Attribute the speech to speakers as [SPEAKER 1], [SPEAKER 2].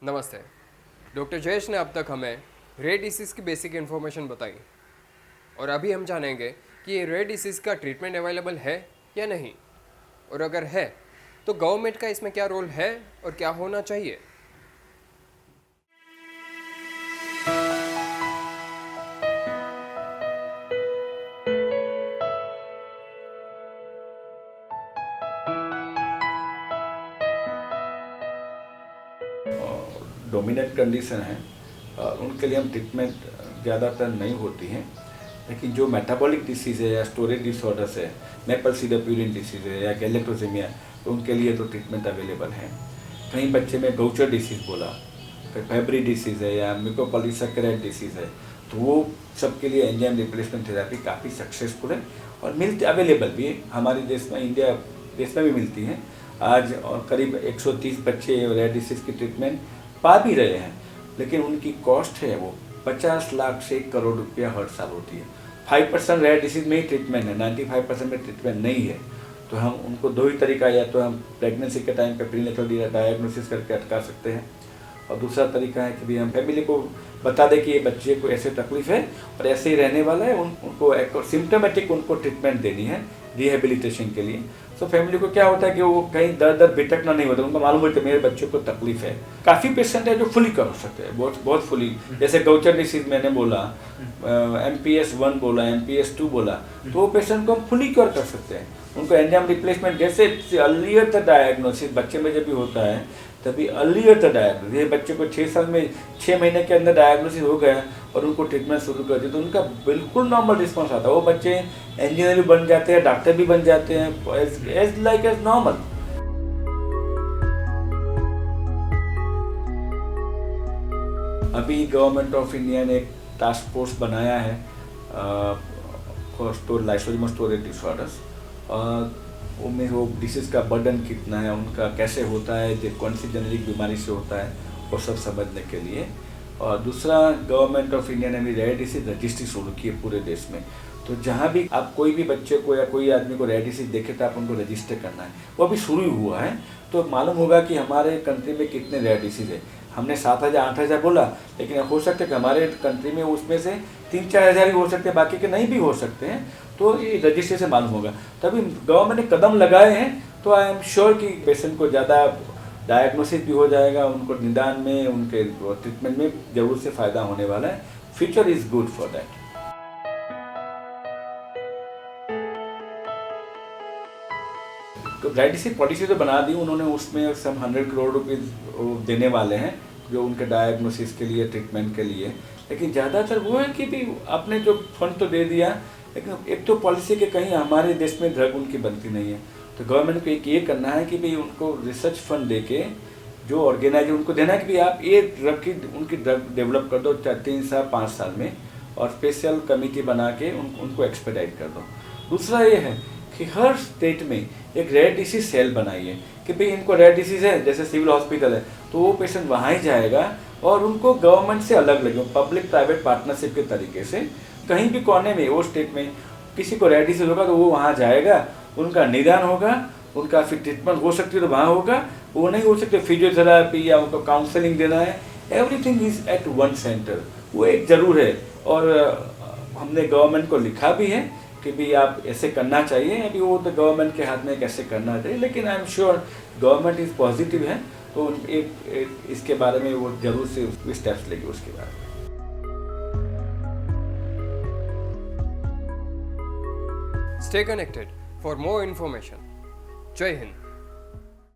[SPEAKER 1] नमस्ते। डॉक्टर जयेश ने अब तक हमें रेयर डिसीज़ की बेसिक इन्फॉर्मेशन बताई और अभी हम जानेंगे कि ये रेयर डिसीज़ का ट्रीटमेंट अवेलेबल है या नहीं, और अगर है तो गवर्नमेंट का इसमें क्या रोल है और क्या होना चाहिए।
[SPEAKER 2] डोमिनेंट कंडीशन है उनके लिए हम ट्रीटमेंट ज़्यादातर नहीं होती हैं, लेकिन जो मेटाबॉलिक डिसीज़ है या स्टोरेज डिसऑर्डर्स है, मेपल सीडर प्यूरिन डिसीज़ है या गैलेक्टोजेमिया, तो उनके लिए तो ट्रीटमेंट अवेलेबल है। कहीं बच्चे में गौचर डिसीज़ बोला, फिर फेब्री डिसीज़ है या म्यूकोपॉलीसैकेराइड डिसीज़ है, तो वो सब के लिए एंजाइम रिप्लेसमेंट थेरेपी काफ़ी सक्सेसफुल है और मिलती अवेलेबल भी है हमारे देश में, इंडिया देश में भी मिलती हैं आज। और करीब 130 बच्चे रेयर डिसीज़ की ट्रीटमेंट पा भी रहे हैं, लेकिन उनकी कॉस्ट है वो 50 लाख से 1 करोड़ रुपया हर साल होती है। 5% रेयर डिसीज में ही ट्रीटमेंट है, 95% में ट्रीटमेंट नहीं है। तो हम उनको दो ही तरीका, या तो हम प्रेगनेंसी के टाइम पे प्रीनेटल डायग्नोसिस करके अटका सकते हैं, और दूसरा तरीका है कि भी हम फैमिली को बता दें कि ये बच्चे को ऐसे तकलीफ है और ऐसे ही रहने वाला है, उनको एक सिम्टोमेटिक उनको ट्रीटमेंट देनी है रिहेबिलिटेशन के लिए। तो फैमिली को क्या होता है कि वो कहीं दर दर भटकना नहीं होता, उनको मालूम होता है मेरे बच्चे को तकलीफ है। काफ़ी पेशेंट है जो फुली कर सकते हैं, बहुत बहुत फुली, जैसे गौचर डिसीज मैंने बोला, MPS 1 बोला, MPS 2 बोला, तो वो पेशेंट को हम फुली क्योर कर सकते हैं। उनको एंजाइम रिप्लेसमेंट जैसे अर्लियर द डायग्नोसिस बच्चे में जब भी होता है तभी अर्लियर द डायग्नोसिस, ये बच्चे को 6 साल में 6 महीने के अंदर डायग्नोसिस हो गया और उनको ट्रीटमेंट शुरू कर दिया तो उनका बिल्कुल नॉर्मल रिस्पॉन्स आता है। वो बच्चे इंजीनियर भी बन जाते हैं, डॉक्टर भी बन जाते हैं, एज नॉर्मल। अभी गवर्नमेंट ऑफ इंडिया ने एक टास्क फोर्स बनाया है फॉर लाइसोसोमल स्टोरेज डिसऑर्डर्स, उनमें वो डिसीज़ का बर्डन कितना है, उनका कैसे होता है, जो कौन सी जेनेरिक बीमारी से होता है, वो सब समझने के लिए। और दूसरा, गवर्नमेंट ऑफ इंडिया ने भी रेयर डिसीज रजिस्ट्री शुरू की है पूरे देश में। तो जहाँ भी आप कोई भी बच्चे को या कोई आदमी को रेयर डिसीज देखे तो आप उनको रजिस्टर करना है, वो अभी शुरू हुआ है। तो मालूम होगा कि हमारे कंट्री में कितने रेयर डिसीज है। हमने 7,000 8,000 बोला, लेकिन हो सकता है कि हमारे कंट्री में उसमें से 3-4 हज़ार ही हो सकते हैं, बाकी के नहीं भी हो सकते हैं। तो ये रजिस्ट्री से मालूम होगा। तभी गवर्नमेंट ने कदम लगाए हैं, तो आई एम श्योर कि पेशेंट को ज़्यादा डायग्नोसिस भी हो जाएगा, उनको निदान में, उनके ट्रीटमेंट में जरूर से फ़ायदा होने वाला है। Future is good for that. तो रेयर डिसीज पॉलिसी तो बना दी उन्होंने, उसमें सब 100 करोड़ रुपीज़ देने वाले हैं जो उनके डायग्नोसिस के लिए, ट्रीटमेंट के लिए। लेकिन ज़्यादातर वो है कि भी आपने जो फंड तो दे दिया, लेकिन एक तो पॉलिसी के कहीं हमारे देश में ड्रग उनकी बनती नहीं है। तो गवर्नमेंट को एक ये करना है कि भाई उनको रिसर्च फंड दे के जो ऑर्गेनाइज उनको देना है कि भाई आप ये ड्रग की उनकी ड्रग डेवलप कर दो 3 साल 5 साल में, और स्पेशल कमेटी बना के उनको एक्सपेडाइट कर दो। दूसरा ये है कि हर स्टेट में एक रेयर डिसीज सेल बनाइए कि भाई इनको रेयर डिसीज है, जैसे सिविल हॉस्पिटल है तो वो पेशेंट वहाँ ही जाएगा और उनको गवर्नमेंट से अलग लगे, पब्लिक प्राइवेट पार्टनरशिप के तरीके से कहीं भी कोने में वो स्टेट में किसी को रेयर डिसीज होगा तो वो वहाँ जाएगा, उनका निदान होगा, उनका फिर ट्रीटमेंट हो सकती है तो वहाँ होगा, वो नहीं हो सकते फिजियोथेरापी या उनको काउंसलिंग देना है, everything is at one centre. वो एक ज़रूर है, और हमने गवर्नमेंट को लिखा भी है कि भी आप ऐसे करना चाहिए। अभी वो तो गवर्नमेंट के हाथ में कैसे करना चाहिए, लेकिन I am sure government is positive है, तो एक इसके बारे में वो जरूर से स्टेप्स लेगी उसके बारे में।
[SPEAKER 1] Stay connected for more information. Jai Hind.